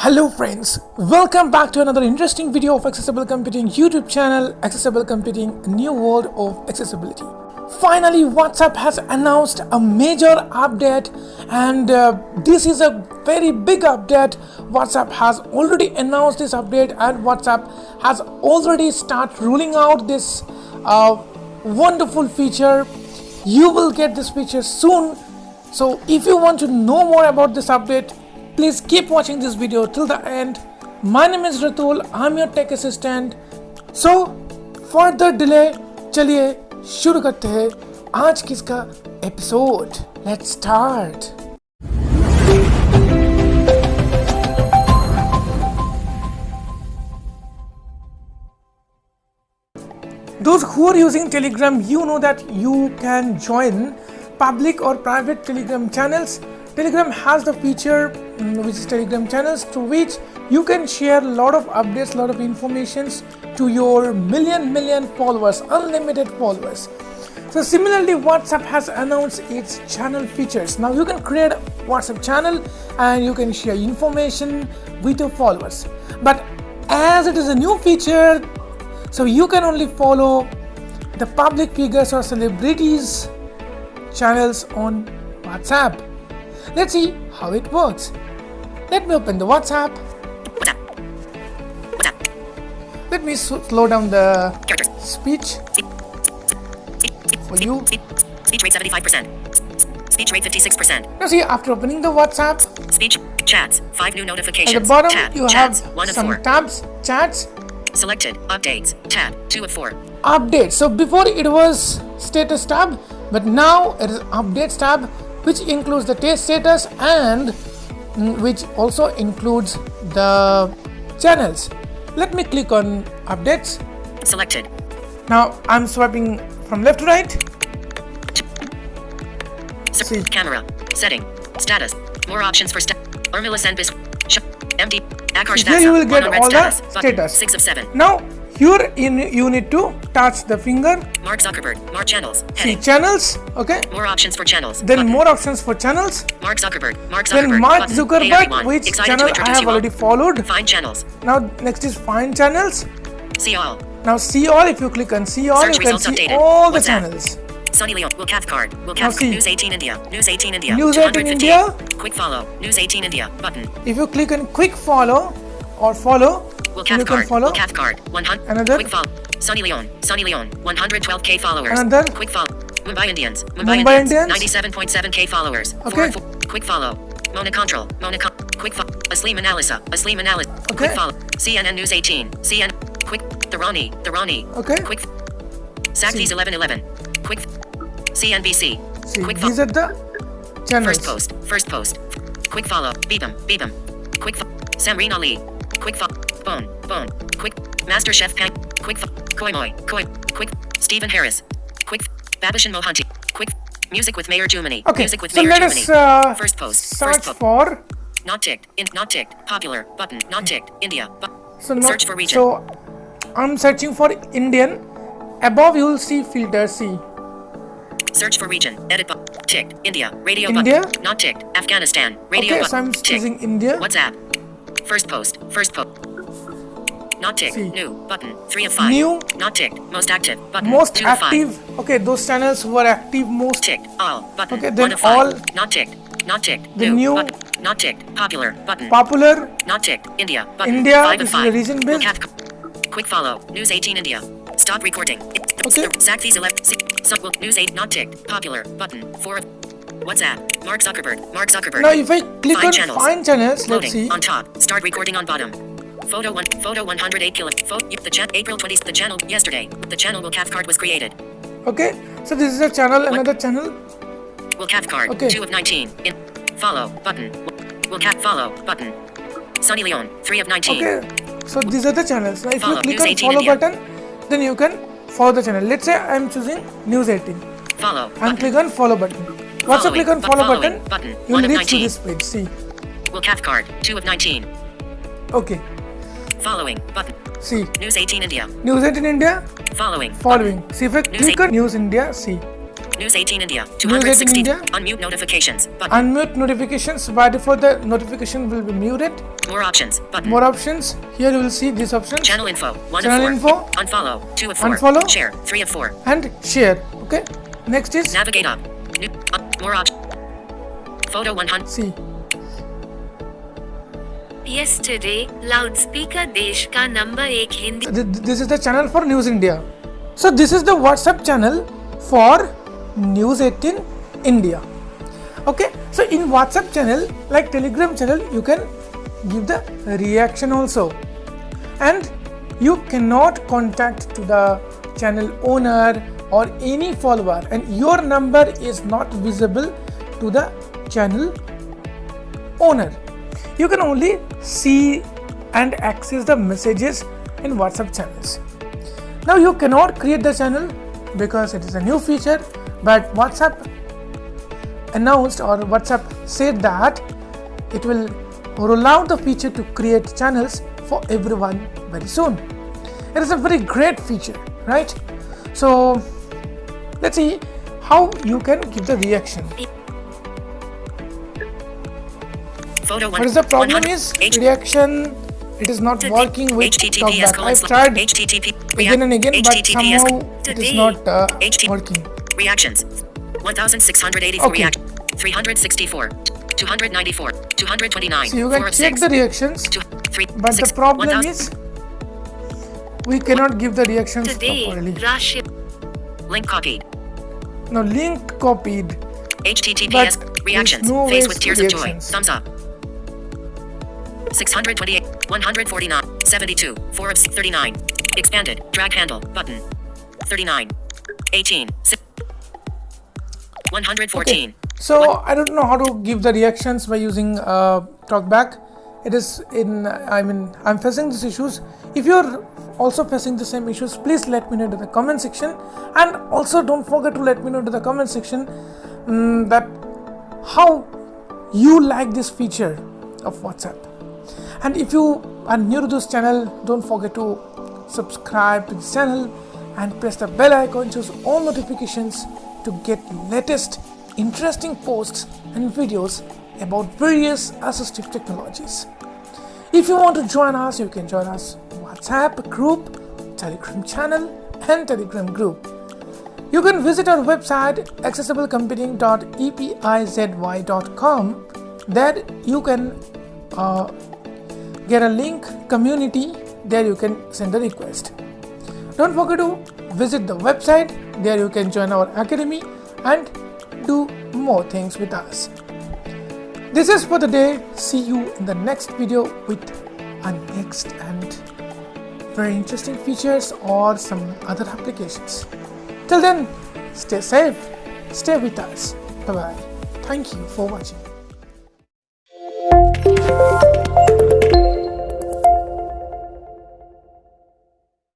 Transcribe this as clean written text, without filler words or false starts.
Hello friends, welcome back to another interesting video of Accessible Computing YouTube channel, Accessible Computing, a new world of accessibility. Finally, WhatsApp has announced a major update and this is a very big update. WhatsApp has already announced this update and WhatsApp has already started rolling out this wonderful feature. You will get this feature soon. So if you want to know more about this update, please keep watching this video till the end. My name is Ratul, I'm your tech assistant. So further delay, चलिए शुरू करते हैं आज की इसका episode. Let's start. Those who are using Telegram, you know that you can join public or private Telegram channels. Telegram has the feature which is Telegram channels, through which you can share a lot of updates, lot of informations to your million followers, unlimited followers. So similarly, WhatsApp has announced its channel features. Now you can create a WhatsApp channel and you can share information with your followers. But as it is a new feature, so you can only follow the public figures or celebrities channels on WhatsApp. Let's see how it works. Let me open the WhatsApp. Let me slow down the speech for you. Speech rate 75%. Speech rate 56%. Now see, after opening the WhatsApp, Speech, chats, 5 new notifications. at the bottom tab, you chats, have 1 of some 4. tabs, chats, Selected, updates, tab, 2 of 4. updates. So before it was status tab, but now it is updates tab, which includes the test status and which also includes the channels. Let me click on updates. Selected, Now I'm swiping from left to right. See. camera, setting, status, more options for Urmila Senbis, MD, Akash Here you will get Monored all the status, button, status. 6 of 7. Now here you need to touch the finger. Mark Zuckerberg, more channels, See heading, channels. Okay. more options for channels. Then button. more options for channels. Mark Zuckerberg, Then Mark button. Hey Zuckerberg, everyone, which excited channel to I introduce have you all. already followed. Find channels, Now next is find channels. see all. Now see all. If you click on see all, Search you can results see updated. all the WhatsApp. channels. Sunny Leon, Will Cathcart, Will Now see. News 18 India, News 18 India, News 18 258. India. Quick follow, News 18 India, button. If you click on quick follow or follow, Will you can Cathcart, follow. Will Cathcart, 100. Another. Quick follow, Sunny Leon, 112k followers. Another. Quick follow, Mumbai Indians, Mumbai Indians. 97.7k followers. Okay. Quick follow, Mona Control, quick follow, Asleem Analysa, Okay. Quick follow, CNN News 18, CNN, quick, the Rani, Okay. Quick, Saktis 1111, quick, CNBC, See, quick these follow. are the channels. First post. Quick follow. Beebum. Quick follow. Samreen Ali. Quick follow. Bone. Quick. Master Chef Pang. Quick follow. Koi. Quick. Stephen Harris. Quick. Babishan Mohanty. Quick. Music with Mayor Jumani. Okay, Music with so Mayor let Jumani. us First post. search for. Not ticked. Not ticked. Popular. Button. Not ticked. India. So Search for region. So I'm searching for Indian. Above you will see filter. See. Search for region. Edit button. Ticked. India. Radio India? button. Not ticked. Afghanistan. Radio Okay, button. so I'm Ticked. choosing India. WhatsApp. First post. Not ticked. See. New button. 3 of 5. New. Not ticked. Most active button. Most 2 of 5. active. Okay, those channels who are active most. Ticked. All button. Okay, then 1 of 5. all. Not ticked. The new. button. Not ticked. Popular button. Popular. Not ticked. India button. India, 5 this of is 5. a region based. Quick follow. News 18 India. Stop recording. Okay. Saktis 11. News 8. Not ticked. Popular button. 4 of WhatsApp. Mark Zuckerberg. Now if I click Find on channels. find channels, let's Loading. see. On top. Start recording on bottom. Photo 108 kilo. The chat April 20th. The channel yesterday. The channel Will Cathcart was created. Okay, so this is a channel, another channel. Will Cathcart. Okay. 2 of 19. Follow button. Will Cat follow button. Sunny Leon. 3 of 19. Okay, so these are the channels. Now if Follow, you click News on 18 follow India. button, then you can follow the channel. Let's say I'm choosing News 18 Follow. and Button. click on follow button. Once you Following, click on follow following, button, button. you 1 will of reach to 19. this page. See, Will Cathcart. 2 of 19. okay, Following button. see, News 18 India. News 18 India, Following. following. See if I News click on News India, see. News 18 India. News 260. 18 India. Unmute notifications. Button. Unmute notifications. By default, the notification will be muted. More options. Button. More options. Here you will see these options. Channel info. 1 Channel of 4. info. Unfollow. 2 of 4. Unfollow. Share. 3 of 4. And share. Okay. Next is Navigate up. New, more options. Photo 100. see. Yesterday, loudspeaker देश का number 1 Hindi This is the channel for News India. So this is the WhatsApp channel for News 18 India. Okay. So in WhatsApp channel, like Telegram channel, you can give the reaction also, and you cannot contact to the channel owner or any follower, and your number is not visible to the channel owner. You can only see and access the messages in WhatsApp channels. Now you cannot create the channel because it is a new feature, but WhatsApp announced, or WhatsApp said that it will roll out the feature to create channels for everyone very soon. It is a very great feature, right? So let's see how you can give the reaction. Photo 1. What is the problem 100. is reaction, it is not working with HTTPS TalkBack. I've tried HTTP again and again, but HTTPS somehow it is not HT working. reactions 1684 Okay. react 364 294 229 So you 4 can of check 6 the reactions, 2 3 but 6 the problem 1000 is we cannot give the reactions today properly. Russia link copied Now link copied, HTTPS but reactions there's no face ways with to tears of joy reactions. thumbs up 628 149 72 4 of 39 expanded drag handle button 39 18 114 Okay. So I don't know how to give the reactions by using TalkBack. It is in, I'm facing these issues. If you're also facing the same issues, please let me know in the comment section, and also don't forget to let me know in the comment section that how you like this feature of WhatsApp. And if you are new to this channel, don't forget to subscribe to this channel and press the bell icon, choose all notifications to get latest interesting posts and videos about various assistive technologies. If you want to join us, you can join us WhatsApp group, Telegram channel and Telegram group. You can visit our website accessiblecomputing.epizy.com. There you can get a link community. There you can send a request. Don't forget to visit the website. There you can join our academy and do more things with us. This is for the day. See you in the next video with a next and very interesting features or some other applications. Till then, stay safe, stay with us. Bye bye. Thank you for watching.